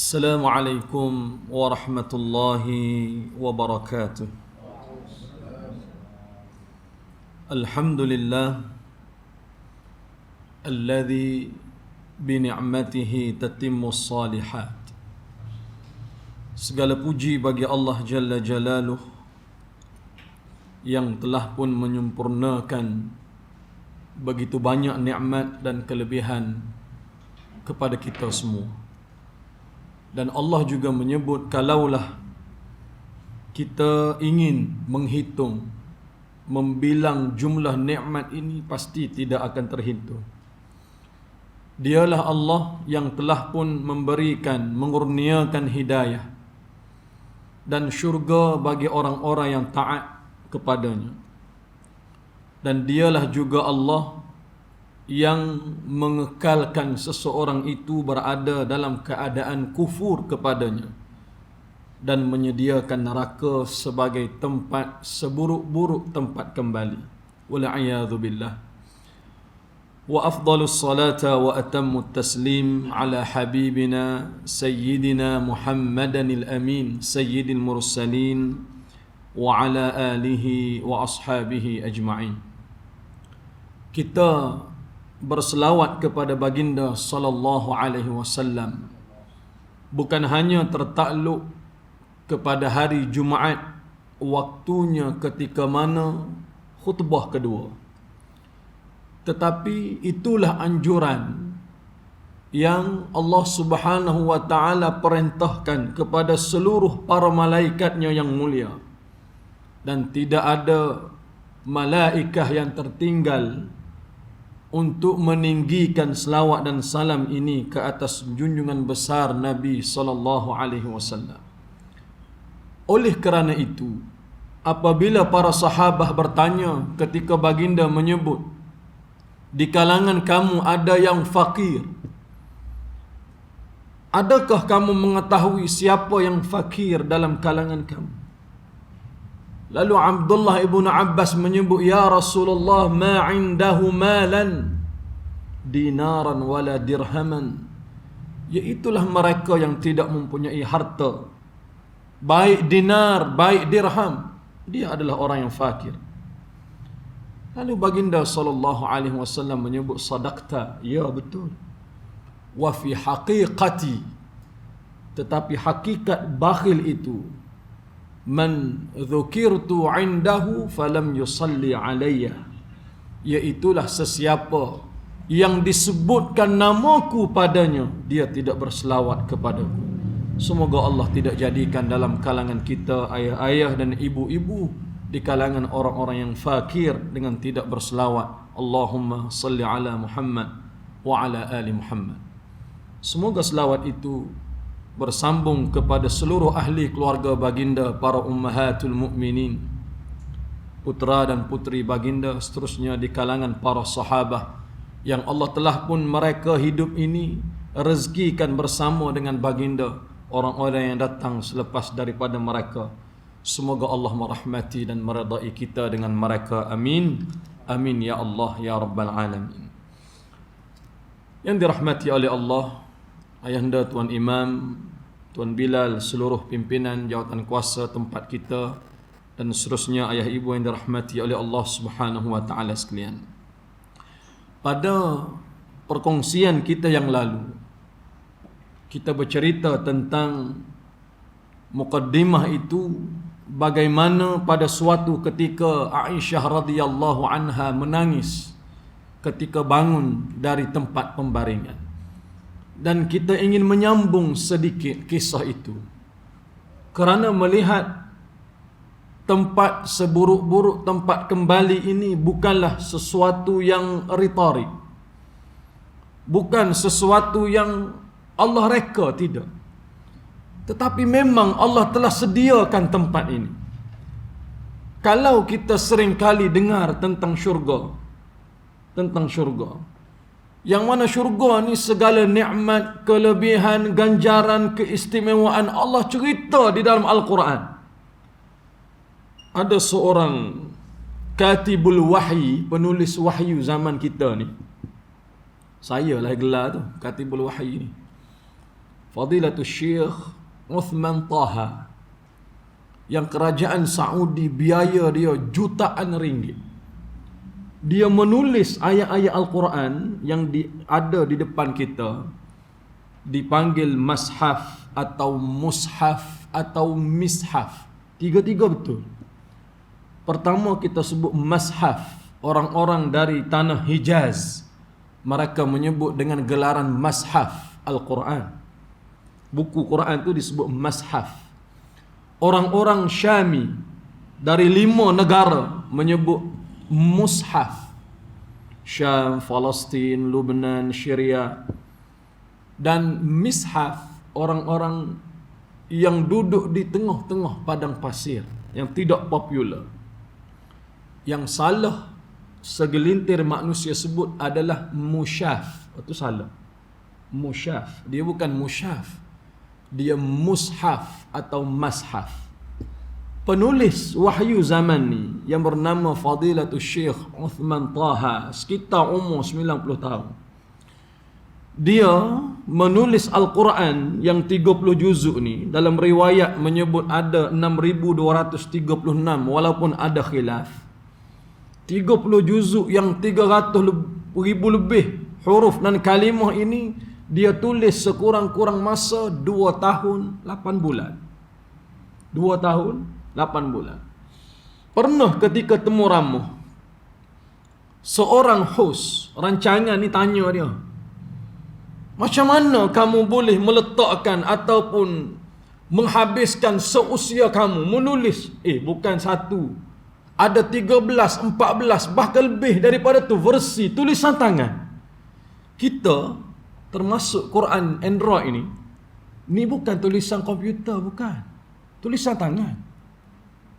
Assalamualaikum warahmatullahi wabarakatuh. Alhamdulillah alladhi bini'matihi tatimmus salihat. Segala puji bagi Allah Jalla Jalaluh yang telah pun menyempurnakan begitu banyak nikmat dan kelebihan kepada kita semua. Dan Allah juga menyebut, kalaulah kita ingin menghitung, membilang jumlah nikmat ini, pasti tidak akan terhitung. Dialah Allah yang telah pun memberikan, mengurniakan hidayah dan syurga bagi orang-orang yang taat kepadanya. Dan dialah juga Allah yang mengekalkan seseorang itu berada dalam keadaan kufur kepadanya dan menyediakan neraka sebagai tempat seburuk-buruk tempat kembali. Wal'iyadzu billah. Wa afdalus salata wa atammut taslim ala habibina sayyidina Muhammadanil amin sayyidil mursalin wa ala alihi wa ashabihi ajma'in. Kita berselawat kepada baginda sallallahu alaihi wasallam bukan hanya tertakluk kepada hari Jumaat waktunya ketika mana khutbah kedua, tetapi itulah anjuran yang Allah Subhanahu wa taala perintahkan kepada seluruh para malaikatnya yang mulia, dan tidak ada malaikah yang tertinggal untuk meninggikan selawat dan salam ini ke atas junjungan besar Nabi sallallahu alaihi wasallam. Oleh kerana itu, apabila para sahabat bertanya ketika baginda menyebut, di kalangan kamu ada yang fakir, adakah kamu mengetahui siapa yang fakir dalam kalangan kamu? Lalu Abdullah ibn Abbas menyebut, ya Rasulullah, ma indahu malan dinaran wala dirhaman. Iaitulah mereka yang tidak mempunyai harta, baik dinar, baik dirham. Dia adalah orang yang fakir. Lalu baginda sallallahu alaihi wasallam menyebut, sadaqta, ya betul. Wa fi haqiqati, tetapi hakikat bakhil itu, man dzukirtu indahu falam yusalli alayya, iaitulah sesiapa yang disebutkan namaku padanya, dia tidak berselawat kepadaku. Semoga Allah tidak jadikan dalam kalangan kita ayah-ayah dan ibu-ibu di kalangan orang-orang yang fakir dengan tidak berselawat. Allahumma salli ala Muhammad wa ala ali Muhammad. Semoga selawat itu bersambung kepada seluruh ahli keluarga baginda, para ummahatul mukminin, putra dan putri baginda, seterusnya di kalangan para sahabat yang Allah telah pun mereka hidup ini rezekikan bersama dengan baginda, orang-orang yang datang selepas daripada mereka. Semoga Allah merahmati dan meridai kita dengan mereka. Amin. Amin ya Allah ya rabbal alamin. Yang dirahmati oleh Allah, Ayahanda Tuan Imam, Tuan Bilal, seluruh pimpinan jawatan kuasa tempat kita, dan seterusnya ayah ibu yang dirahmati oleh Allah Subhanahu wa taala sekalian. Pada perkongsian kita yang lalu, kita bercerita tentang mukaddimah itu, bagaimana pada suatu ketika Aisyah radhiyallahu anha menangis ketika bangun dari tempat pembaringan. Dan kita ingin menyambung sedikit kisah itu, kerana melihat tempat seburuk-buruk tempat kembali ini bukanlah sesuatu yang retorik, bukan sesuatu yang Allah reka, tidak. Tetapi memang Allah telah sediakan tempat ini. Kalau kita sering kali dengar tentang syurga, yang mana syurga ni segala nikmat, kelebihan, ganjaran, keistimewaan Allah cerita di dalam Al-Quran. Ada seorang katibul wahyi, penulis wahyu zaman kita ni. Saya lah gelar tu, katibul wahyi ni. Fadilatul Syekh Uthman Taha, yang kerajaan Saudi biaya dia jutaan ringgit. Dia menulis ayat-ayat Al-Quran yang ada di depan kita, dipanggil mashaf atau mushaf atau mishaf. Tiga-tiga betul. Pertama kita sebut mashaf. Orang-orang dari tanah Hijaz, mereka menyebut dengan gelaran mashaf Al-Quran. Buku Quran itu disebut mashaf. Orang-orang Syami dari 5 negara menyebut mushaf. Syam, Palestin, Lebanon, Syria. Dan mishaf, orang-orang yang duduk di tengah-tengah padang pasir, yang tidak popular. Yang salah segelintir manusia sebut adalah musyaf. Itu salah. Musyaf. Dia bukan musyaf. Dia mushaf atau mashaf. Penulis wahyu zaman ni yang bernama Fadilatul Syekh Uthman Taha, sekitar umur 90 tahun. Dia menulis Al-Quran yang 30 juzuk ni. Dalam riwayat menyebut ada 6,236, walaupun ada khilaf. 30 juzuk yang 300,000 lebih huruf dan kalimah ini dia tulis sekurang-kurang masa 2 tahun 8 bulan. 2 tahun 8 bulan. Pernah ketika temu ramuh, seorang hos rancangan ni tanya dia, macam mana kamu boleh meletakkan ataupun menghabiskan seusia kamu menulis? Bukan satu, ada 13, 14, bahkan lebih daripada tu versi tulisan tangan. Kita termasuk Quran Android ini bukan tulisan komputer, bukan. Tulisan tangan.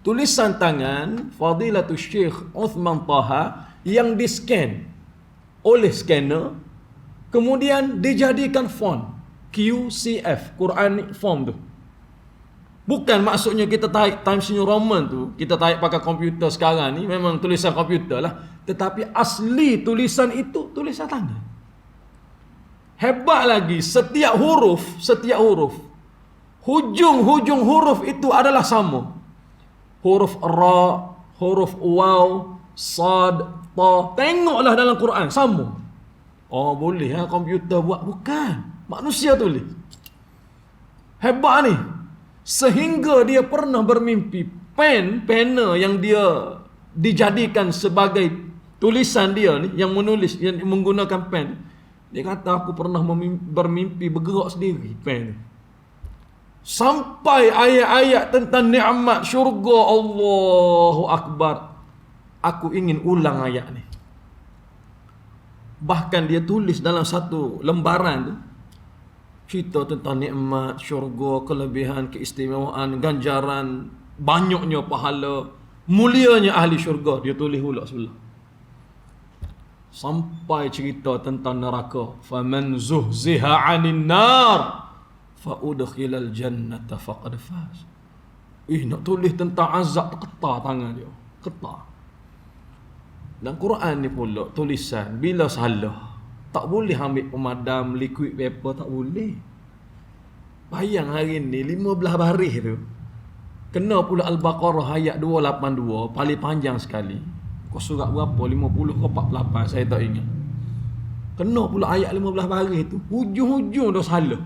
Tulisan tangan Fadilatul Syekh Uthman Taha yang di-scan oleh scanner, kemudian dijadikan font QCF, Quranic font tu. Bukan maksudnya kita tarik Times New Roman tu, kita tarik pakai komputer sekarang ni, memang tulisan komputer lah. Tetapi asli tulisan itu tulisan tangan. Hebat lagi, setiap huruf, hujung-hujung huruf itu adalah sama. Huruf Ra, huruf Waw, Sad, Ta. Tengoklah dalam Quran, sama. Oh boleh komputer buat? Bukan, manusia tulis. Hebat ni. Sehingga dia pernah bermimpi pena yang dia dijadikan sebagai tulisan dia ni, yang menulis, yang menggunakan pen. Dia kata, aku pernah bermimpi bergerak sendiri pen ni. Sampai ayat-ayat tentang nikmat syurga, Allahu Akbar. Aku ingin ulang ayat ni. Bahkan dia tulis dalam satu lembaran tu, cerita tentang nikmat syurga, kelebihan, keistimewaan, ganjaran, banyaknya pahala, mulianya ahli syurga. Dia tulis pula sebelah. Sampai cerita tentang neraka. Faman zuhziha 'anil nar fa udkhilal jannata faqad faz. Nak tulis tentang azab, ketar tangan dia. Ketar. Dan Quran ni pula tulisan bila salah tak boleh ambil pemadam, liquid paper, tak boleh. Bayang hari ni 15 baris tu kena pula Al-Baqarah ayat 282, paling panjang sekali. Kau surat berapa? 50 ke 48, saya tak ingat. Kena pula ayat 15 baris tu, hujung-hujung dah salah.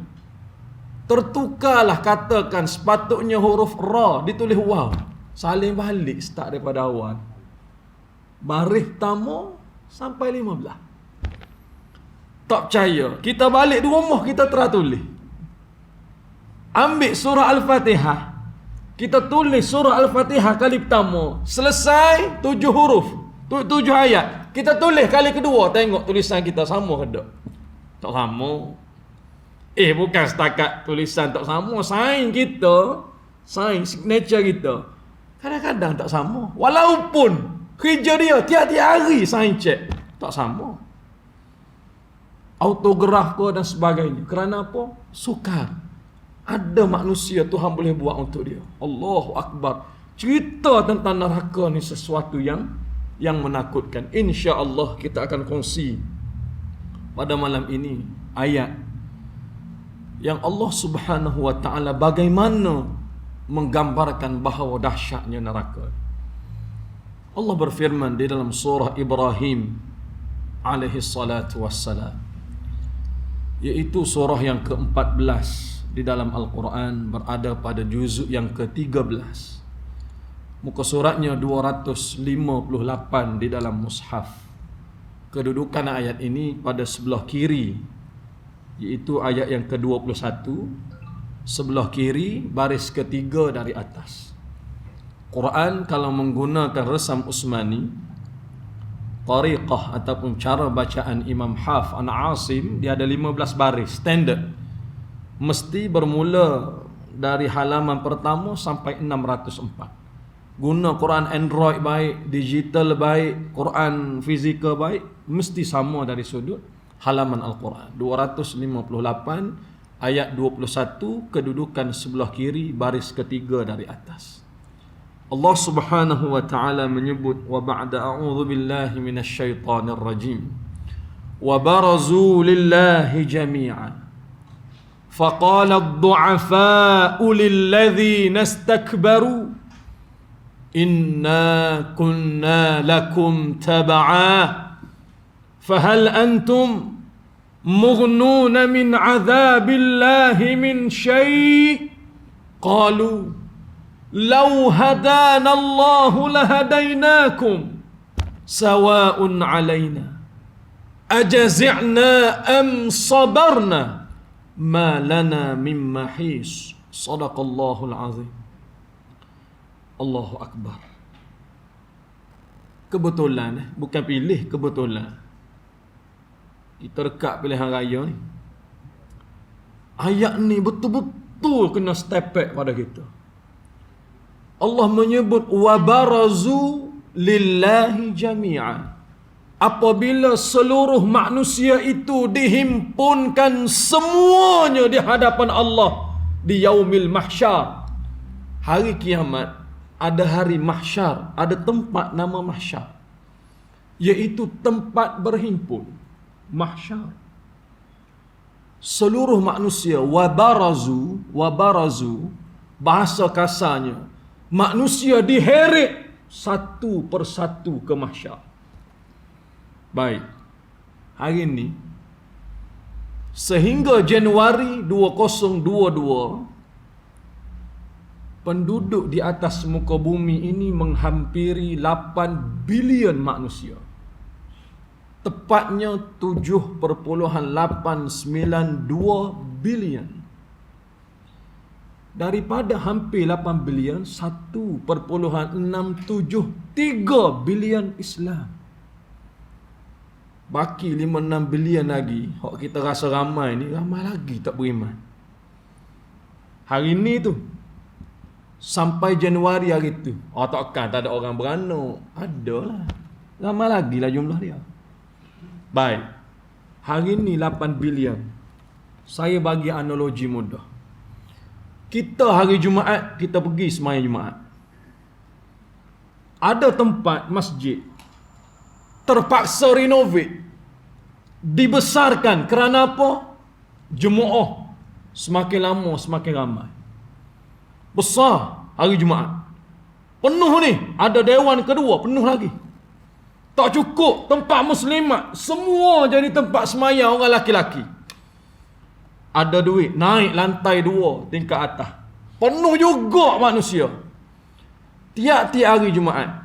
Tertukarlah, katakan sepatutnya huruf Ra ditulis Waw. Saling balik start daripada awal. Baris pertama sampai 15. Tak percaya, kita balik di rumah, kita terus tulis. Ambil surah Al-Fatihah, kita tulis surah Al-Fatihah kali pertama, selesai 7 huruf, 7 ayat, kita tulis kali kedua, tengok tulisan kita sama ke tak? Tak sama. Bukan setakat tulisan tak sama, sign kita, sign signature kita kadang-kadang tak sama. Walaupun kerja dia tiap-tiap hari sign check, tak sama. Autograf ke dan sebagainya. Kerana apa? Sukar. Ada manusia Tuhan boleh buat untuk dia. Allahu Akbar. Cerita tentang neraka ni sesuatu yang menakutkan. Insya-Allah kita akan kongsi pada malam ini ayat yang Allah Subhanahu wa taala bagaimana menggambarkan bahawa dahsyatnya neraka. Allah berfirman di dalam surah Ibrahim alaihi salatu wassalam, iaitu surah yang ke-14 di dalam Al-Quran, berada pada juzuk yang ke-13. Muka suratnya 258 di dalam mushaf. Kedudukan ayat ini pada sebelah kiri, iaitu ayat yang ke-21, sebelah kiri baris ketiga dari atas. Quran kalau menggunakan resam Usmani, tariqah ataupun cara bacaan Imam Hafs an Asim, dia ada 15 baris standard. Mesti bermula dari halaman pertama sampai 604. Guna Quran Android baik, digital baik, Quran fizikal baik, mesti sama dari sudut halaman Al-Quran. 258 ayat 21, kedudukan sebelah kiri baris ketiga dari atas. Allah Subhanahu wa taala menyebut, wa ba'da a'udzu billahi minasy syaithanir rajim, wa barazu lillahi jami'an faqala ad-du'afa'u lilladhina istakbaru inna kunna lakum tab'a fahal antum mughnuna min 'adzabillahi min syai' qalu law hadana Allahu lahadainakum sawa'un 'alaina ajazi'na am sabarna ma lana min mahis. Shadaqallahul azim. Allahu akbar. Kebetulan, bukan pilih, kebetulan kita dekat pilihan raya ni, ayat ni betul-betul kena step back pada kita. Allah menyebut wa barazu lillahi jami'an. Apabila seluruh manusia itu dihimpunkan semuanya di hadapan Allah di yaumil mahsyar, hari kiamat, ada hari mahsyar, ada tempat nama mahsyar, iaitu tempat berhimpun, mahsyar. Seluruh manusia, wa barazu, bahasa kasarnya, manusia diheret satu persatu ke mahsyar. Baik, hari ini sehingga Januari 2022, penduduk di atas muka bumi ini menghampiri 8 bilion manusia. Tepatnya 7.892 bilion. Daripada hampir 8 bilion, 1.673 bilion Islam. Baki 5-6 bilion lagi, hak kita rasa ramai ni, ramai lagi tak beriman. Hari ni tu, sampai Januari hari tu, takkan tak ada orang beranak. Adalah, ramai lagi lah jumlah dia. Baik, hari ni 8 bilion. Saya bagi analogi mudah. Kita hari Jumaat, kita pergi sembahyang Jumaat. Ada tempat masjid terpaksa renovate, dibesarkan. Kerana apa? Jemaah semakin lama semakin ramai. Besar hari Jumaat, penuh ni. Ada dewan kedua, penuh lagi. Tak cukup tempat muslimat, semua jadi tempat sembahyang orang laki-laki. Ada duit, naik lantai 2 tingkat atas, penuh juga manusia. Tiap-tiap hari Jumaat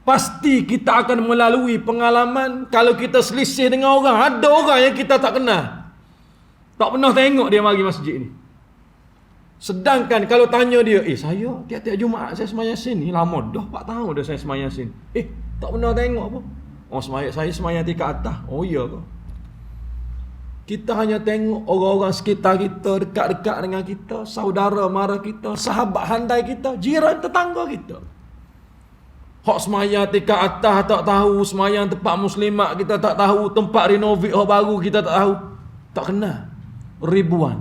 pasti kita akan melalui pengalaman, kalau kita selisih dengan orang, ada orang yang kita tak kenal, tak pernah tengok dia mari masjid ni. Sedangkan kalau tanya dia, saya tiap-tiap Jumaat saya sembahyang sini, lama dah 4 tahun dah saya sembahyang sini. Tak pernah tengok apa? Saya sembahyang tingkat atas. Oh iya ke? Kita hanya tengok orang-orang sekitar kita, dekat-dekat dengan kita, saudara mara kita, sahabat handai kita, jiran tetangga kita. Hak sembahyang tingkat atas tak tahu, sembahyang tempat muslimat kita tak tahu, tempat renovate hak baru kita tak tahu, tak kenal. Ribuan.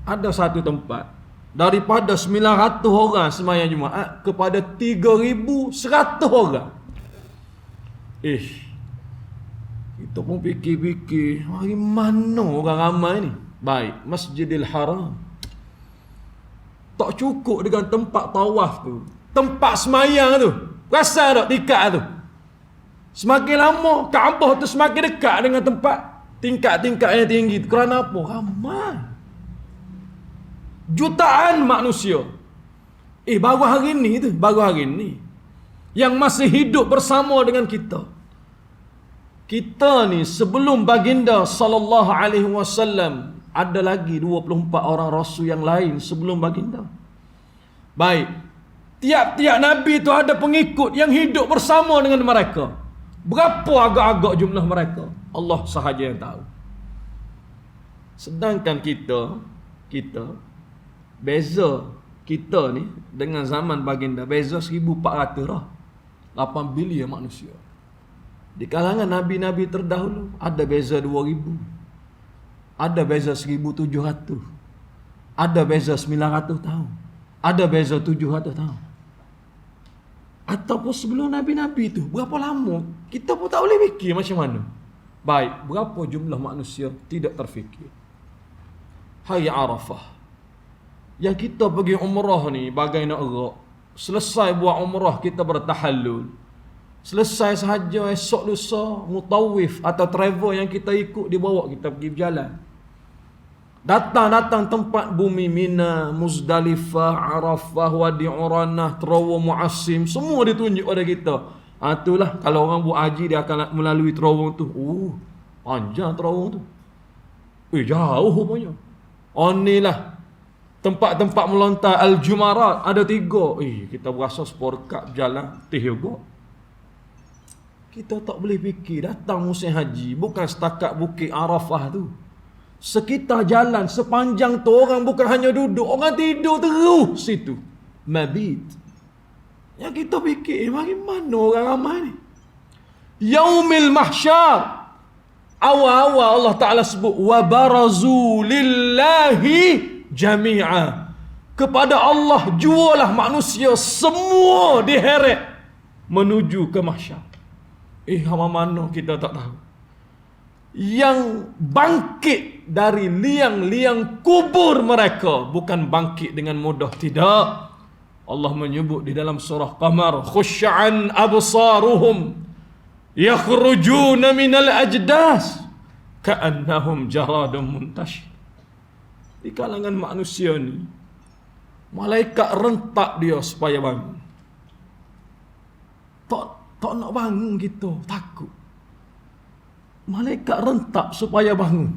Ada satu tempat, daripada 900 orang sembahyang Jumaat kepada 3,100 orang. Kita pun fikir-fikir, hari mana orang ramai ni? Baik, Masjidil Haram. Tak cukup dengan tempat tawaf tu. Tempat semayang tu. Rasa tak tingkat tu? Semakin lama, Kaabah tu semakin dekat dengan tempat tingkat-tingkat yang tinggi tu. Kerana apa? Ramai. Jutaan manusia. Baru hari ni tu. Baru hari ni. Yang masih hidup bersama dengan kita. Kita ni sebelum baginda sallallahu alaihi wasallam ada lagi 24 orang rasul yang lain sebelum baginda. Baik. Tiap-tiap nabi tu ada pengikut yang hidup bersama dengan mereka. Berapa agak-agak jumlah mereka? Allah sahaja yang tahu. Sedangkan kita beza kita ni dengan zaman baginda beza 1400 lah. 8 bilion manusia. Di kalangan nabi-nabi terdahulu ada beza 2000. Ada beza 1700. Ada beza 900 tahun. Ada beza 700 tahun. Ataupun sebelum nabi-nabi tu berapa lama kita pun tak boleh fikir macam mana. Baik, berapa jumlah manusia tidak terfikir. Hari Arafah yang kita pergi umrah ni bagai nak erak. Selesai buat umrah kita bertahallul. Selesai sahaja esok lusa mutawif atau travel yang kita ikut dibawa kita pergi berjalan. Datang tempat bumi Mina, Muzdalifah, Arafah, Wadi Uranah, Terawa Muassim, semua ditunjuk pada kita. Itulah kalau orang buat haji dia akan melalui terowong tu. Panjang terowong tu. Jauh rupanya. Inilah tempat-tempat melontar Al-Jumarat ada 3. Kita berasa seporkat berjalan juga. Kita tak boleh fikir datang musim haji bukan setakat Bukit Arafah tu. Sekitar jalan sepanjang tu orang bukan hanya duduk, orang tidur terus situ. Mabit. Yang kita fikir bagaimana orang ramai ni. Yaumil Mahsyar. Awal-awal Allah Ta'ala sebut wa barazu lillahi jami'a. Kepada Allah jualah manusia semua diheret menuju ke mahsyar. Mana kita tak tahu. Yang bangkit dari liang-liang kubur mereka bukan bangkit dengan mudah, tidak. Allah menyebut di dalam surah Qamar, khusy'an absaruhum yakhrujuna minal ajdas ka'annahum jaradun muntashir. Di kalangan manusia ni malaikat rentak dia supaya bangun. Tak nak bangun kita, takut. Malaikat rentak supaya bangun.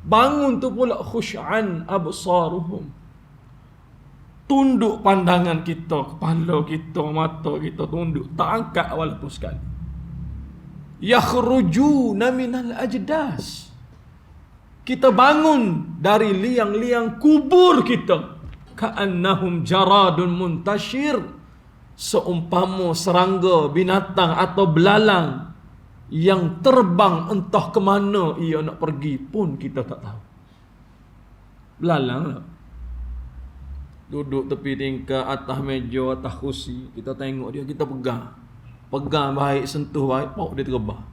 Bangun tu pula khusy'an absaruhum. Tunduk pandangan kita, kepala kita, mata kita tunduk, tak angkat walaupun sekali. Yakhrujuna minal ajdas. Kita bangun dari liang-liang kubur kita. Ka'annahum jaradun muntashir. Seumpama serangga, binatang atau belalang yang terbang entah ke mana ia nak pergi pun kita tak tahu. Belalang lah. Duduk tepi tingkap, atas meja, atas kursi. Kita tengok dia, kita pegang. Pegang baik, sentuh baik, dia terbang.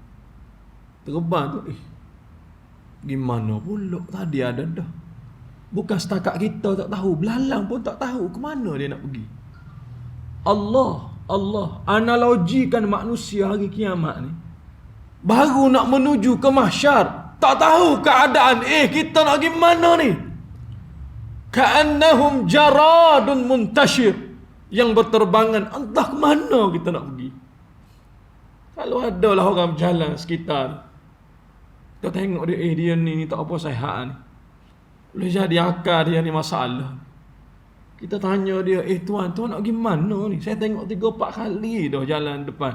Terbang tu, gimana pula tadi ada dah. Bukan setakat kita tak tahu, belalang pun tak tahu ke mana dia nak pergi. Allah analogikan manusia hari kiamat ni. Baru nak menuju ke mahsyar, tak tahu keadaan, kita nak pergi mana ni? Ka'annahum jaradun muntashir. Yang berterbangan, entah ke mana kita nak pergi. Kalau ada lah orang berjalan sekitar, kita tengok dia, dia ni tak apa sihat ni. Boleh jadi akal dia ni masalah. Kita tanya dia, tuan nak pergi mana ni? Saya tengok 3-4 kali dah jalan depan.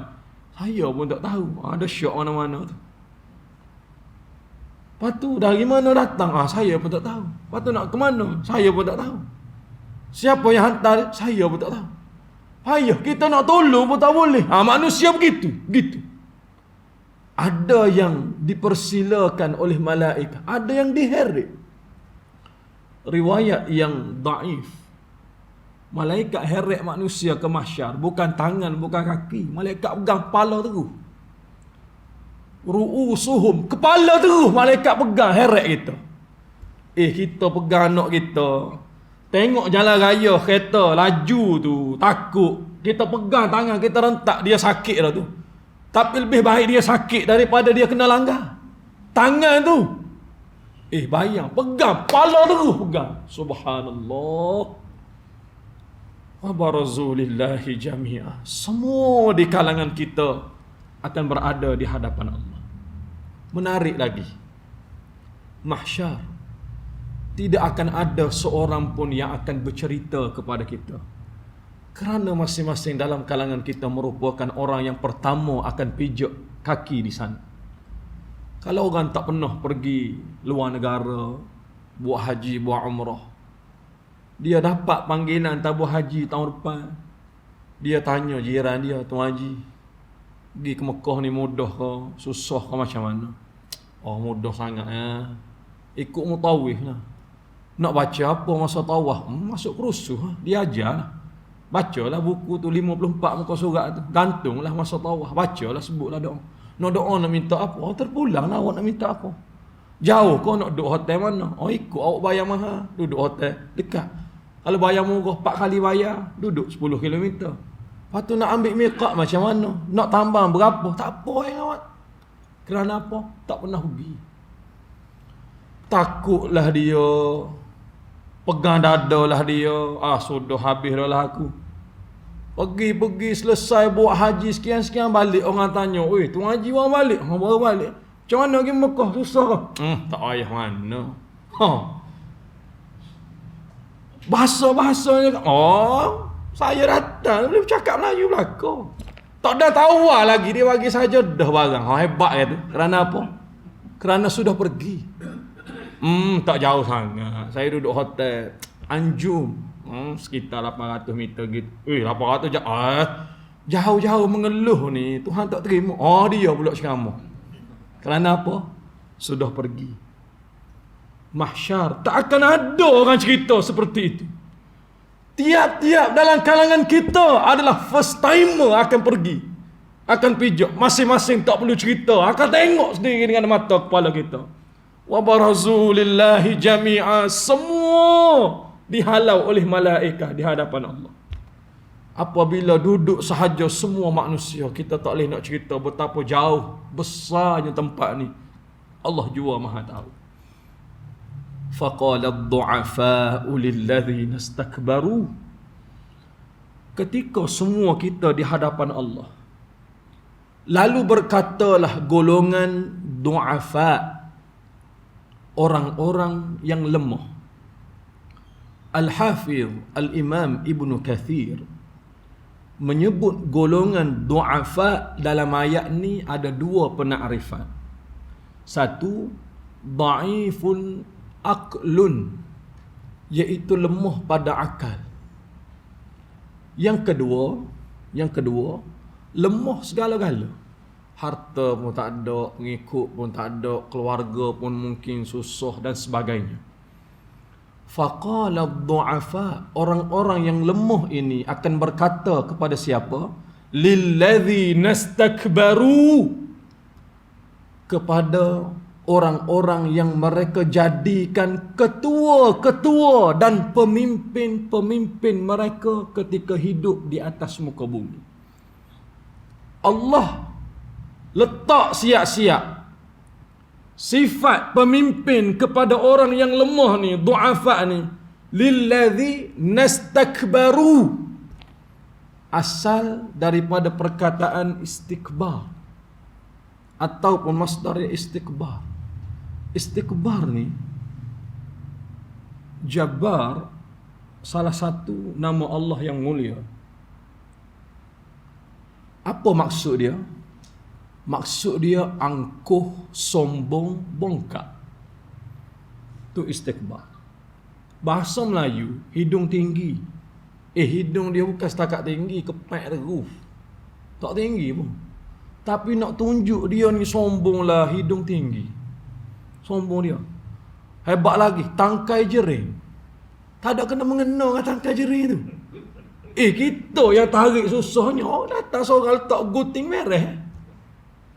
Saya pun tak tahu. Ada syok mana-mana tu. Lepas tu dari mana datang? Saya pun tak tahu. Lepas tu nak ke mana? Saya pun tak tahu. Siapa yang hantar? Saya pun tak tahu. Payah kita nak tolong pun tak boleh. Manusia begitu. Ada yang dipersilakan oleh malaikat, ada yang diheret. Riwayat yang daif. Malaikat heret manusia ke mahsyar, bukan tangan, bukan kaki. Malaikat pegang kepala terus. Ru'usuhum, kepala terus malaikat pegang heret kita. Kita pegang anak kita. Tengok jalan raya kereta laju tu, takut. Kita pegang tangan, kita rentak, dia sakit dah tu. Tapi lebih baik dia sakit daripada dia kena langgar. Tangan tu. Bayang, pegang, kepala terus pegang. Subhanallah. Wa barazu lillahi jami'a. Semua di kalangan kita akan berada di hadapan Allah. Menarik lagi. Mahsyar. Tidak akan ada seorang pun yang akan bercerita kepada kita. Kerana masing-masing dalam kalangan kita merupakan orang yang pertama akan pijak kaki di sana. Kalau orang tak pernah pergi luar negara, buat haji, buat umrah, dia dapat panggilan tabur haji tahun depan. Dia tanya jiran dia, Tuan Haji, pergi ke Mekah ni mudah ke, susah ke macam mana? Oh, mudah sangat ya. Ikut mutawif lah. Nak baca apa masa tawaf? Masuk kerusuh lah. Dia ajar lah. Bacalah buku tu 54 muka surat tu. Gantunglah masa tawaf. Bacalah, sebutlah doa. Nak doa nak minta apa? Terpulang lah awak nak minta apa. Jauh kau nak duduk hotel mana? Ikut awak bayar mahal. Duduk hotel dekat. Kalau bayar murah 4 kali bayar, duduk 10 km. Lepas tu nak ambil miqat macam mana? Nak tambah berapa? Tak apa yang awak. Kerana apa? Tak pernah pergi. Takutlah dia. Pegang dada lah dia. Sudah habis dah lah aku. Pergi selesai buat haji sekian-sekian, balik orang tanya, Tuan Haji orang balik? Baru balik. Macam mana pergi Mekah? Susah ke? Tak payah mana. Bahasa-bahasanya, saya datang, boleh bercakap Melayu belakang. Tak ada tahu lagi, dia bagi saja dah barang. Hebat ya tu. Kerana apa? Kerana sudah pergi. Tak jauh sangat. Saya duduk hotel Anjum, sekitar 800 meter gitu. 800 jauh mengeluh ni. Tuhan tak terima. Dia pula ceramah. Kerana apa? Sudah pergi. Mahsyar, tak akan ada orang cerita seperti itu. Tiap-tiap dalam kalangan kita adalah first timer akan pergi, akan pijak. Masing-masing tak perlu cerita, akan tengok sendiri dengan mata kepala kita. Wa barazu lillahi jami'a. Semua dihalau oleh malaikat di hadapan Allah. Apabila duduk sahaja semua manusia, kita tak boleh nak cerita betapa jauh besarnya tempat ni. Allah jua maha tahu. Faqala ad-du'afa'u lilladzina istakbaru. Ketika semua kita di hadapan Allah, lalu berkatalah golongan du'afa, orang-orang yang lemah. Al-Hafiz Al-Imam Ibn Kathir menyebut golongan du'afa dalam ayat ni ada dua penakrifan. Satu, da'ifun aqlun, iaitu lemah pada akal. Yang kedua, lemah segala-gala. Harta pun tak ada, pengikut pun tak ada, keluarga pun mungkin susah dan sebagainya. Faqala ad-du'afa, orang-orang yang lemah ini akan berkata kepada siapa? Lilladzina istakbaru, kepada orang-orang yang mereka jadikan ketua-ketua dan pemimpin-pemimpin mereka ketika hidup di atas muka bumi. Allah letak siap-siap sifat pemimpin kepada orang yang lemah ni, du'afa ni. Lilladzi nastakbaru, asal daripada perkataan istikbar ataupun masdarnya istikbar. Istikbar ni, Jabbar, salah satu nama Allah yang mulia. Apa maksud dia? Maksud dia angkuh, sombong, bongkak. Itu istikbar. Bahasa Melayu, hidung tinggi. Hidung dia bukan setakat tinggi, kepek terus. Tak tinggi pun. Tapi nak tunjuk dia ni sombong lah, hidung tinggi. Sombong dia. Hebat lagi, tangkai jering. Tak ada kena mengena dengan tangkai jering tu. Kita yang tarik susahnya. Datang seorang letak gunting merah.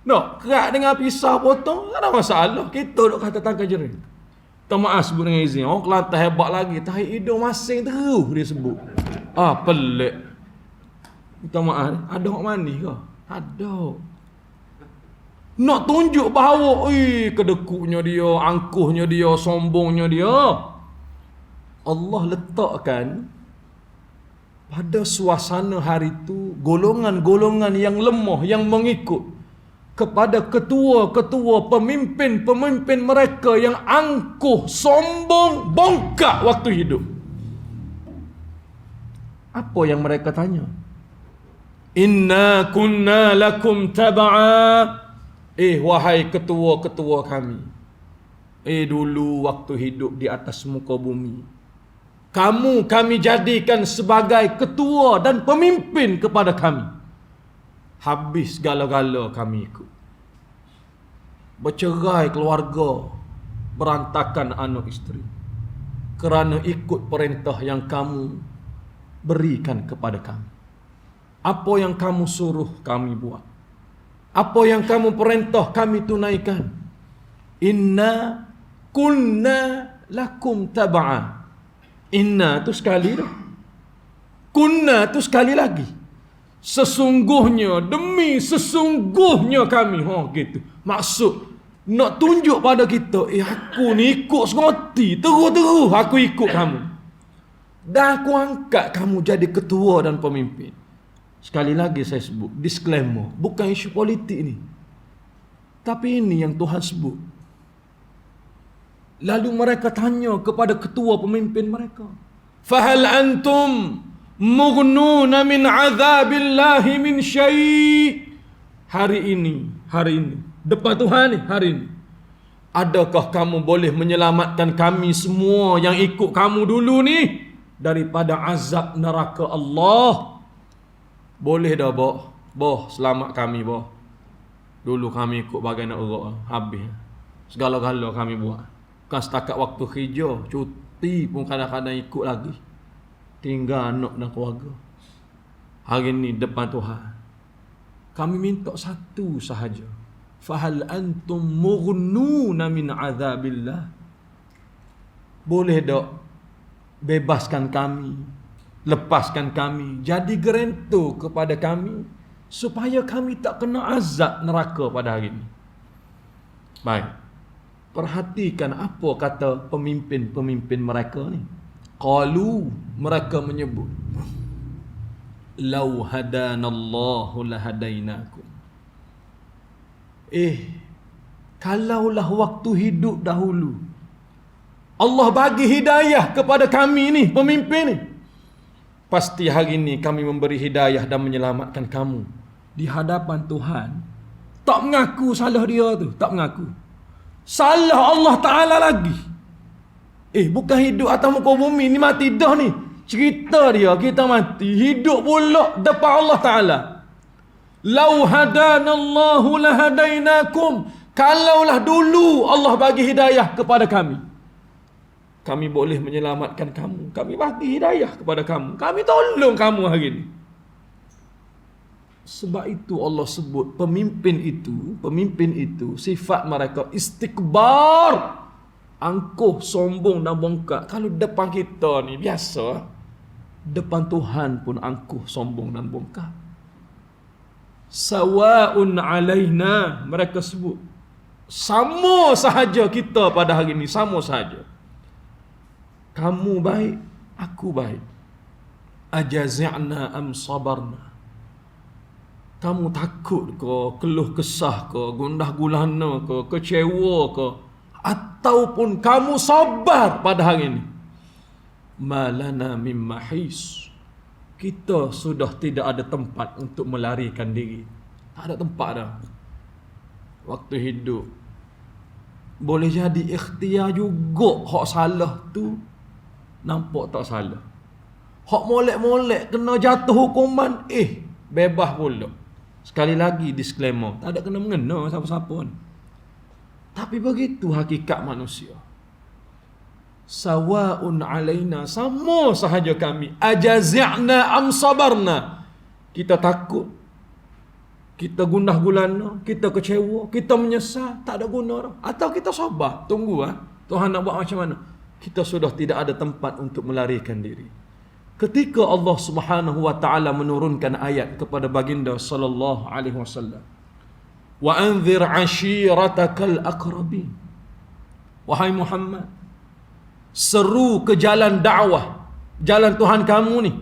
Nak kerak dengan pisau potong, tak ada masalah. Kita duk kata tangkai jering. Tak maaf sebut dengan izin. Orang Kelantan hebat lagi. Tahi hidung masing terus dia sebut. Pelik. Minta maaf. Ada orang mani ke? Ada. Nak tunjuk bahawa kedekutnya dia, angkuhnya dia, sombongnya dia. Allah letakkan pada suasana hari itu golongan-golongan yang lemah yang mengikut kepada ketua-ketua, pemimpin-pemimpin mereka yang angkuh, sombong, bongkak waktu hidup. Apa yang mereka tanya? Inna kunna lakum tab'a. Wahai ketua-ketua kami. Dulu waktu hidup di atas muka bumi, kami jadikan sebagai ketua dan pemimpin kepada kami. Habis segala-gala kami ikut. Bercerai keluarga, berantakan anak isteri, kerana ikut perintah yang kamu berikan kepada kami. Apa yang kamu suruh kami buat, apa yang kamu perintah kami tunaikan. Inna kunna lakum tab'a. Inna tu sekali dah. Kunna tu sekali lagi. Sesungguhnya, demi sesungguhnya kami. Gitu. Maksud nak tunjuk pada kita, aku ni ikut seroti, terus aku ikut kamu. Dan aku angkat kamu jadi ketua dan pemimpin. Sekali lagi saya sebut, disclaimer, bukan isu politik ni. Tapi ini yang Tuhan sebut. Lalu mereka tanya kepada ketua pemimpin mereka, fahal antum mughnuna min azabillahi min syai'. Hari ini, depan Tuhan ni, hari ini, adakah kamu boleh menyelamatkan kami semua yang ikut kamu dulu ni daripada azab neraka Allah? Boleh dah, boh, selamat kami, boh. Dulu kami ikut bagai nak urak, habis. Segala-gala kami buat. Bukan setakat waktu kerja, cuti pun kadang-kadang ikut lagi. Tinggal anak dan keluarga. Hari ini depan Tuhan, kami minta satu sahaja. Fahal antum mughnuna min azabillah. Boleh tak bebaskan kami, lepaskan kami, jadi gerento kepada kami, supaya kami tak kena azab neraka pada hari ini. Baik, perhatikan apa kata pemimpin-pemimpin mereka ni. Qalu, mereka menyebut, lau hadanallahu lahadainakum. Kalaulah waktu hidup dahulu Allah bagi hidayah kepada kami ni, pemimpin ni, pasti hari ini kami memberi hidayah dan menyelamatkan kamu. Di hadapan Tuhan, tak mengaku salah dia tu, tak mengaku. Salah Allah Ta'ala lagi. Bukan hidup atas muka bumi ni, mati dah ni. Cerita dia, kita mati, hidup pula depan Allah Ta'ala. Lau hadanallahu lahadainakum. Kalaulah dulu Allah bagi hidayah kepada kami, kami boleh menyelamatkan kamu. Kami bagi hidayah kepada kamu. Kami tolong kamu hari ini. Sebab itu Allah sebut pemimpin itu sifat mereka istikbar, angkuh, sombong dan bongkak. Kalau depan kita ni biasa, depan Tuhan pun angkuh, sombong dan bongkak. Sawa'un alaina, mereka sebut, sama sahaja kita pada hari ini, sama sahaja. Kamu baik, aku baik. Ajazi'na am sabarna. Kamu takut ke, keluh kesah ke, gundah gulana ke, kecewa ke, ataupun kamu sabar pada hari ini. Malana mim mahis. Kita sudah tidak ada tempat untuk melarikan diri. Tak ada tempat dah. Waktu hidup, boleh jadi ikhtiar juga. Hak salah tu nampak tak salah. Hak molek-molek kena jatuh hukuman, bebas pula. Sekali lagi disclaimer, tak ada kena mengena siapa-siapa ni. Tapi begitu hakikat manusia. Sawa'un alaina, sama sahaja kami. Ajazi'na am sabarna. Kita takut, kita gundah gulana, kita kecewa, kita menyesal, tak ada guna dah. Atau kita sabar, tunggu Tuhan nak buat macam mana? Kita sudah tidak ada tempat untuk melarikan diri. Ketika Allah Subhanahu wa taala menurunkan ayat kepada baginda sallallahu alaihi wasallam, wa anzir ashiratakal aqrabin. Wahai Muhammad, seru ke jalan dakwah, jalan Tuhan kamu ni.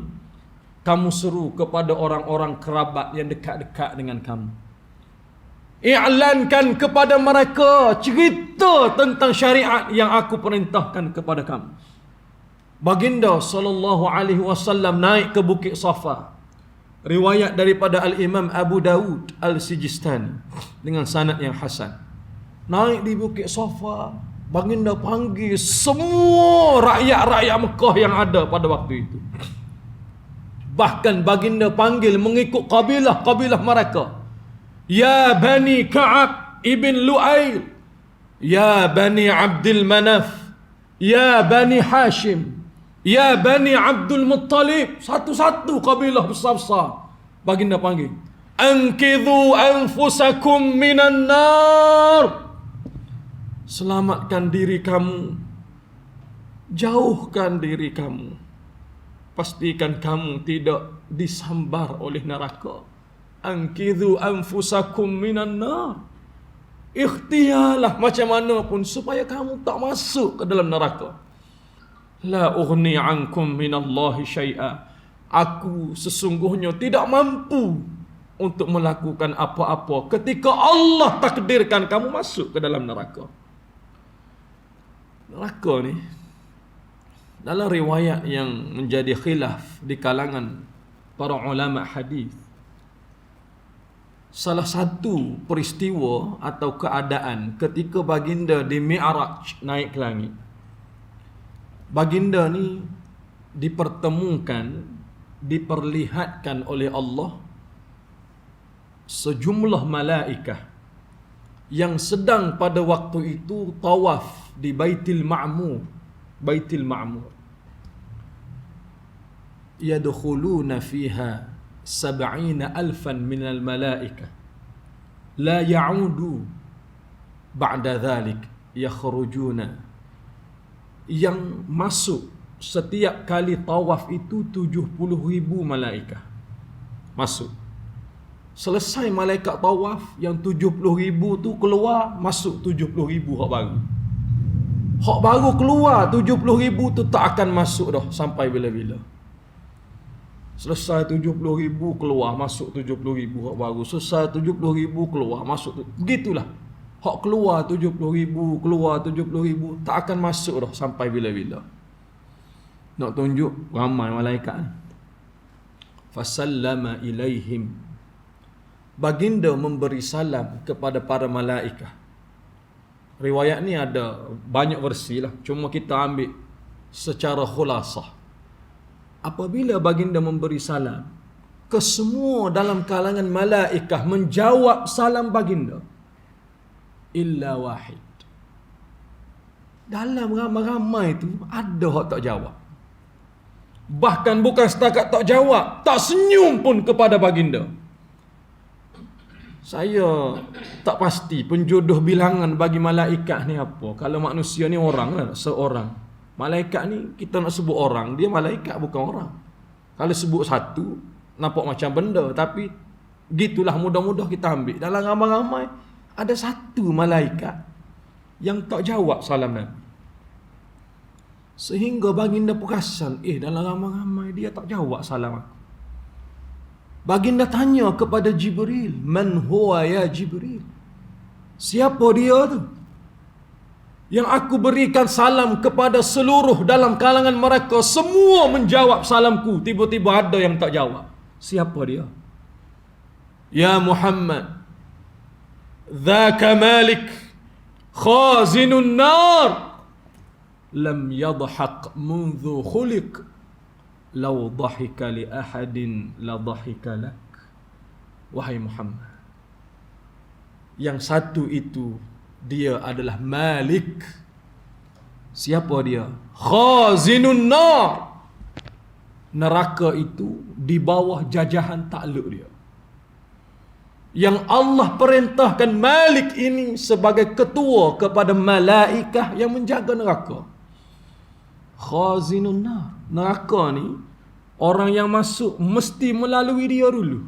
Kamu seru kepada orang-orang kerabat yang dekat-dekat dengan kamu. I'lankan kepada mereka cerita tentang syariat yang aku perintahkan kepada kamu. Baginda sallallahu alaihi wasallam naik ke Bukit Safa. Riwayat daripada Al-Imam Abu Dawud Al-Sijistani dengan sanad yang hasan. Naik di Bukit Safa, baginda panggil semua rakyat-rakyat Mekah yang ada pada waktu itu. Bahkan baginda panggil mengikut kabilah-kabilah mereka. Ya Bani Ka'ab ibn Lu'ail, Ya Bani Abdul Manaf, Ya Bani Hashim, Ya Bani Abdul Muttalib. Satu-satu kabilah besar-besar baginda panggil. Anqidhu anfusakum minan nar. Selamatkan diri kamu, jauhkan diri kamu, pastikan kamu tidak disambar oleh neraka. Anqidhu anfusakum minan nar. Ikhtiarlah macam mana pun supaya kamu tak masuk ke dalam neraka. La ughni ankum minallahi syai'a. Aku sesungguhnya tidak mampu untuk melakukan apa-apa ketika Allah takdirkan kamu masuk ke dalam neraka. Neraka ni dalam riwayat yang menjadi khilaf di kalangan para ulama hadis, salah satu peristiwa atau keadaan ketika baginda di Mi'raj naik ke langit. Baginda ni dipertemukan, diperlihatkan oleh Allah sejumlah malaikah yang sedang pada waktu itu tawaf di Baitul Ma'mur. Baitul Ma'mur. Yadkhuluna fiha 70,000 minal malaikah la ya'udu ba'da dhalik yakhrujuna. Yang masuk setiap kali tawaf itu 70,000 malaikat masuk. Selesai malaikat tawaf, yang 70,000 tu keluar, masuk 70,000 hak baru. Hak baru keluar 70,000 tu tak akan masuk dah sampai bila-bila. Selesai 70,000 keluar, masuk 70,000 hak baru. Selesai 70,000 keluar, masuk. Begitulah. Hak keluar 70,000, keluar 70,000, tak akan masuk dah sampai bila-bila. Nak tunjuk ramai malaikat ni. Fasallama ilaihim. Baginda memberi salam kepada para malaikat. Riwayat ni ada banyak versi lah, cuma kita ambil secara khulasah. Apabila baginda memberi salam, kesemua dalam kalangan malaikat menjawab salam baginda, illa wahid. Dalam ramai-ramai itu ada hak tak jawab. Bahkan bukan setakat tak jawab, tak senyum pun kepada baginda. Saya tak pasti penjodoh bilangan bagi malaikat ni apa. Kalau manusia ni orang lah, seorang. Malaikat ni kita nak sebut orang, dia malaikat bukan orang. Kalau sebut satu, nampak macam benda. Tapi gitulah mudah-mudah kita ambil. Dalam ramai-ramai ada satu malaikat yang tak jawab salam Nabi. Sehingga baginda perasan, dalam ramai-ramai dia tak jawab salam aku. Baginda tanya kepada Jibril, man huwa ya Jibril? Siapa dia tu? Yang aku berikan salam kepada seluruh dalam kalangan mereka, semua menjawab salamku. Tiba-tiba ada yang tak jawab. Siapa dia? Ya Muhammad, Dhaka Malik, Khazinun Nar, Lam yadhaq mundhu khuliq, Lau dhahika li ahadin la dhahika lak. Wahai Muhammad, yang satu itu dia adalah Malik. Siapa dia? Khazinun Nar. Neraka itu di bawah jajahan takluk dia. yang Allah perintahkan Malik ini sebagai ketua kepada malaikah yang menjaga neraka. Khazinun nar. Neraka ni orang yang masuk mesti melalui dia dulu.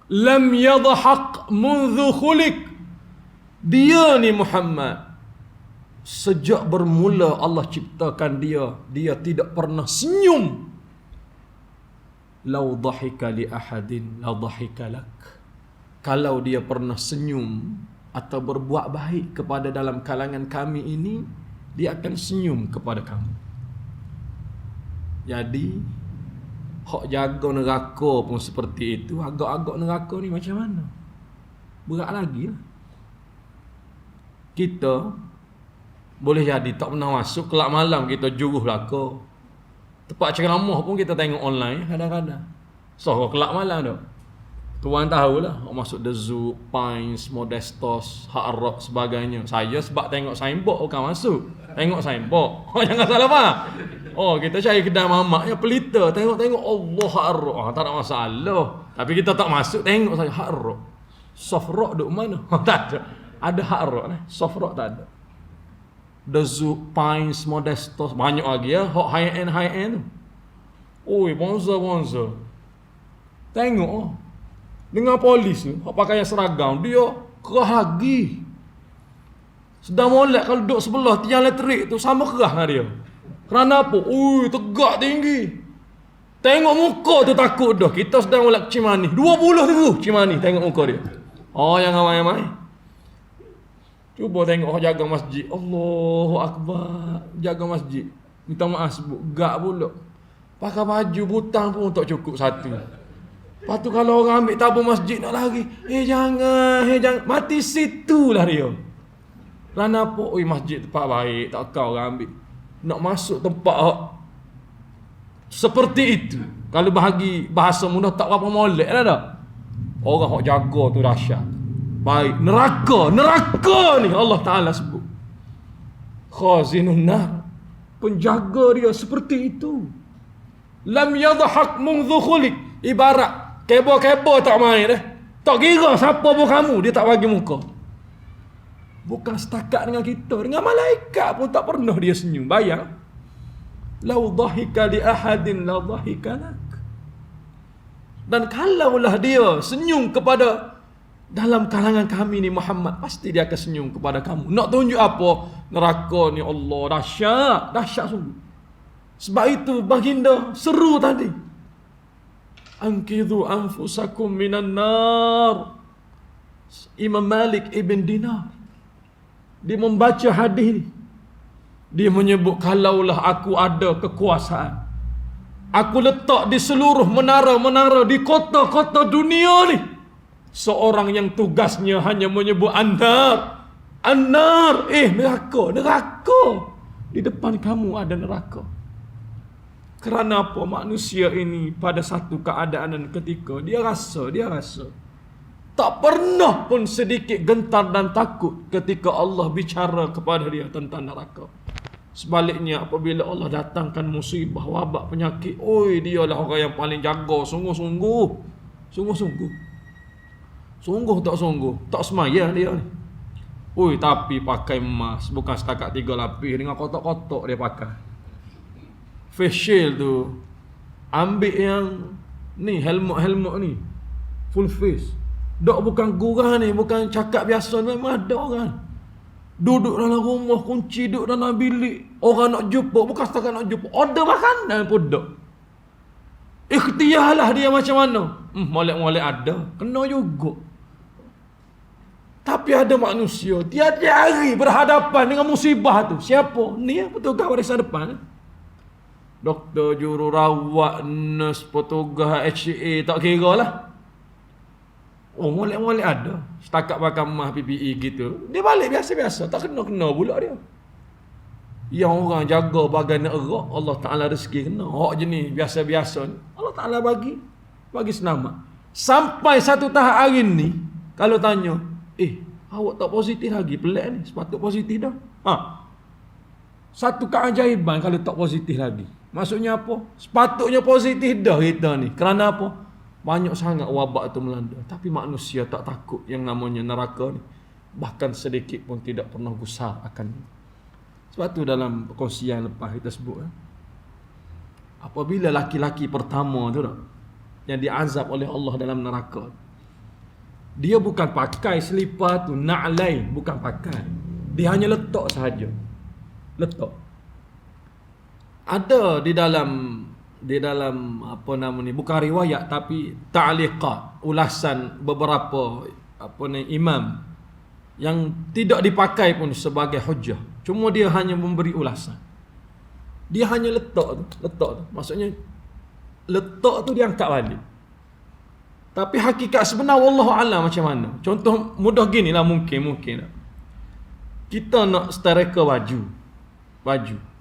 Lam yadhaq mundu khuliq. Dia ni Muhammad, sejak bermula Allah ciptakan dia tidak pernah senyum. Lau dhahika li ahadin la dhahika lak. Kalau dia pernah senyum atau berbuat baik kepada dalam kalangan kami ini, dia akan senyum kepada kamu. Jadi hak jaga neraka pun seperti itu. Agak-agak neraka ni macam mana? Berat lagi lah. Kita boleh jadi tak pernah masuk, kelak malam kita juruh belaka. Tempat ceramah pun kita tengok online kadang-kadang. So kelak malam tu, tuan tahulah, masuk The Zoo, Pines, Modestos, Hard Rock sebagainya. Saya sebab tengok signboard bukan masuk. Tengok signboard. Jangan salah faham. Kita cari kedai mamak yang pelita, tengok-tengok Allah Hard Rock. Tak ada masalah. Tapi kita tak masuk, tengok saja Hard Rock. Soft Rock duk mana? Tak ada. Ada Hard Rock ni, Soft Rock tak ada. The Zoo, Pines, Modestos, banyak lagi ya. Hot high-end tu. Bonza. Tengok dengan polis tu, pakai yang seragam, dia kerah lagi. Sedang molek kalau duduk sebelah tiang elektrik tu sama kerah dengan dia. Kerana apa? Tegak tinggi. Tengok muka tu takut dah. Kita sedang molek Cimani. 20 tu Cimani tengok muka dia. Yang ramai-ramai. Cuba tengok orang jaga masjid. Allahu Akbar. Jaga masjid. Minta maaf sebut. Gak pula. Pakai baju butang pun tak cukup satu. Lepas tu kalau orang ambil tabung masjid nak lari. Jangan. Mati situ lah dia. Kerana apa? Masjid tempat baik. Tak kau orang ambil. Nak masuk tempat seperti itu. Kalau bahagi bahasa mudah tak apa molek lah dah. Orang yang jaga tu dahsyat. Baik, neraka ni Allah Ta'ala sebut. Khazinun nar. Penjaga dia seperti itu. Lam yadhaq mundhu khuliq. Ibarat kebo-kebo tak main dah. Tak kira siapa pun kamu, dia tak bagi muka. Bukan setakat dengan kita, dengan malaikat pun tak pernah dia senyum. Bayang. Lau dhahika li ahadin la dhahika lak. Dan kalaulah dia senyum kepada dalam kalangan kami ni Muhammad, pasti dia akan senyum kepada kamu. Nak tunjuk apa? Neraka ni Allah dahsyat sungguh. Sebab itu baginda seru tadi. Anqidhu anfusakum minan nar. Imam Malik Ibn Dinar, dia membaca hadis ni. Dia menyebut, kalaulah aku ada kekuasaan, aku letak di seluruh menara-menara di kota-kota dunia ni seorang yang tugasnya hanya menyebut an-nar. Neraka. Di depan kamu ada neraka. Kerana apa? Manusia ini pada satu keadaan dan ketika dia rasa tak pernah pun sedikit gentar dan takut ketika Allah bicara kepada dia tentang neraka. Sebaliknya apabila Allah datangkan musibah, wabak, penyakit, dialah orang yang paling jaga sungguh-sungguh. Tak semaya dia ni. Tapi pakai emas, bukan setakat 3 lapis dengan kotak-kotak dia pakai. Facial tu ambil yang ni, helmet ni, full face. Dok bukan gurah ni, bukan cakap biasa ni, memang ada orang duduk dalam rumah, kunci duduk dalam bilik. Orang nak jumpa, bukan setakat nak jumpa, order makanan pun dok. Ikhtiarlah dia macam mana. Molek-molek ada, kena juga. Tapi ada manusia tiap-tiap hari berhadapan dengan musibah tu. Siapa? Ni petugas barisan depan. Doktor, jururawat, nurse, petugas HCA, tak kira lah. Molek-molek ada. Setakat pakai mah PPE gitu, dia balik biasa-biasa, tak kena pula dia. Yang orang jaga bagai nak erak, Allah Ta'ala rezeki kena. Hak jenis biasa-biasa ni, Allah Ta'ala bagi senamat. Sampai satu tahap hari ni, kalau tanya, awak tak positif lagi, pelik ni, sepatut positif dah. Satu keajaiban kalau tak positif lagi. Maksudnya apa? Sepatutnya positif dah kita ni. Kerana apa? Banyak sangat wabak itu melanda. Tapi manusia tak takut yang namanya neraka ni. Bahkan sedikit pun tidak pernah gusar akannya. Sebab tu dalam perkongsian lepas kita sebut, apabila laki-laki pertama tu yang diazab oleh Allah dalam neraka, dia bukan pakai selipar tu, na'lain, bukan pakai. Dia hanya letak sahaja. Letak. Ada di dalam apa nama ni, bukan riwayat tapi ta'liqat, ulasan beberapa imam yang tidak dipakai pun sebagai hujjah. Cuma dia hanya memberi ulasan. Dia hanya letak tu. Maksudnya letak tu dia angkat balik. Tapi hakikat sebenar wallahu a'lam macam mana. Contoh mudah gini lah, mungkin lah. Kita nak stereka baju.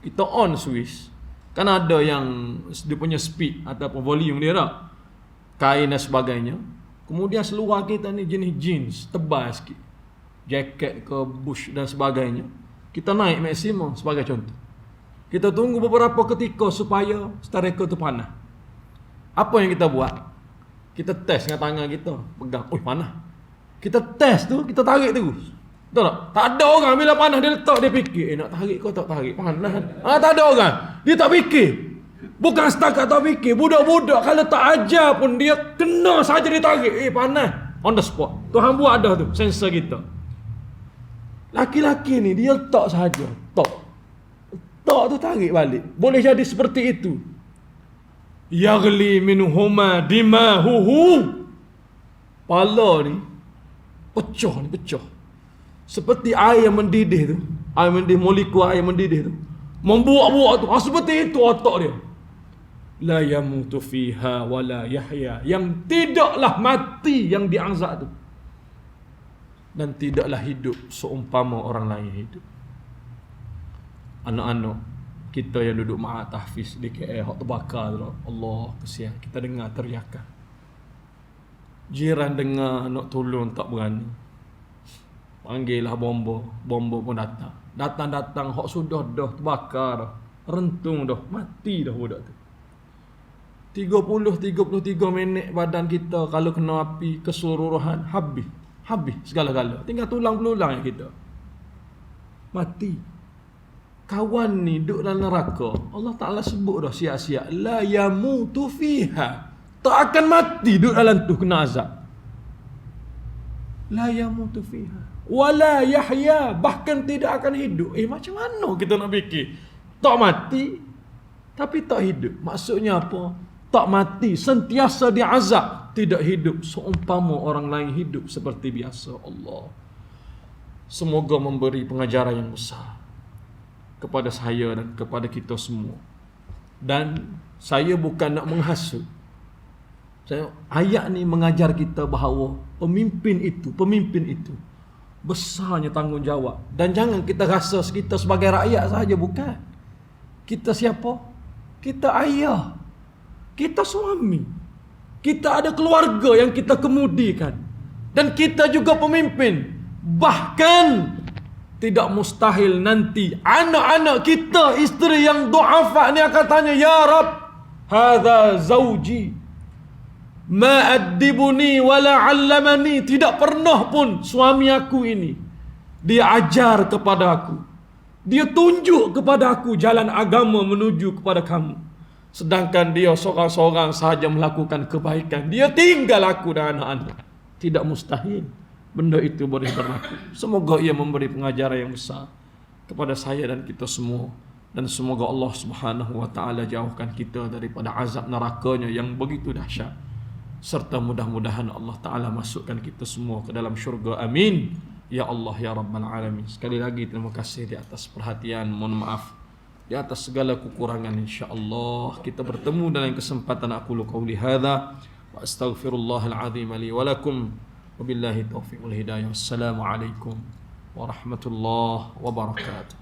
Kita on switch. Kan ada yang dia punya speed ataupun volume dia tak, kain dan sebagainya. Kemudian seluar kita ni jenis jeans, tebal sikit, jaket ke bush dan sebagainya. Kita naik maksimum sebagai contoh. Kita tunggu beberapa ketika supaya stereka tu panas. Apa yang kita buat? Kita test dengan tangan kita, pegang, panas. Kita test tu, kita tarik terus. Betul tak? Tak ada orang bila panas dia letak, dia fikir, nak tarik kau tak tarik, panas. Tak ada orang. Dia tak fikir. Bukan setakat tak fikir, budak-budak kalau tak ajar pun dia kena saja dia tarik, panas. On the spot. Tuhan buat dah tu, sensor kita. Laki-laki ni dia letak saja, tok tu tarik balik. Boleh jadi seperti itu. Yaghli minhuma dimahuhu. Pala ni pecah. Seperti air yang mendidih tu. Molekul air mendidih tu. Membuak-buak tu. Seperti itu otak dia. La yamutu fiha wa la yahya. Yang tidaklah mati yang diazab tu. Dan tidaklah hidup seumpama orang lain hidup. Anak-anak kita yang duduk ma'at tahfiz di KL, hak terbakar tu. Allah kesian. Kita dengar teriakan. Jiran dengar nak tolong tak berani. Panggillah bomba pun datang. Datang, hak sudah dah terbakar dah. Rentung dah, mati dah budak tu. 30-33 minit badan kita kalau kena api keseluruhan habis segala-gala. Tinggal tulang belulang yang kita. Mati. Kawan ni duduk dalam neraka. Allah Ta'ala sebut dah siap-siap. La yamutu fiha. Tak akan mati duduk dalam tu kena azab. La yamutu fiha. Wala yahya, bahkan tidak akan hidup. Macam mana kita nak fikir? Tak mati tapi tak hidup. Maksudnya apa? Tak mati, sentiasa diazab, tidak hidup seumpama orang lain hidup seperti biasa. Allah semoga memberi pengajaran yang besar kepada saya dan kepada kita semua. Dan saya bukan nak menghasut. Ayat ni mengajar kita bahawa pemimpin itu besarnya tanggungjawab. Dan jangan kita rasa kita sebagai rakyat sahaja, bukan. Kita siapa? Kita ayah. Kita suami. Kita ada keluarga yang kita kemudikan. Dan kita juga pemimpin. Bahkan tidak mustahil nanti anak-anak kita, isteri yang du'afa ni akan tanya, ya Rab, hadza zauji ma addibuni wala 'allamani. Tidak pernah pun suami aku ini dia ajar kepada aku, dia tunjuk kepada aku jalan agama menuju kepada kamu, sedangkan dia seorang-seorang sahaja melakukan kebaikan. Dia tinggal aku dan anak-anak. Tidak mustahil benda itu boleh berlaku. Semoga ia memberi pengajaran yang besar kepada saya dan kita semua. Dan semoga Allah Subhanahu wa ta'ala jauhkan kita daripada azab nerakanya yang begitu dahsyat. Serta mudah-mudahan Allah Ta'ala masukkan kita semua ke dalam syurga. Amin. Ya Allah, Ya Rabbal Alamin. Sekali lagi terima kasih di atas perhatian. Mohon maaf di atas segala kekurangan. InsyaAllah kita bertemu dalam kesempatan aqulu qawli hadha wa astaghfirullahal azim li wa lakum. Wabillahi taufiq wal hidayah. Wassalamualaikum warahmatullahi wabarakatuh.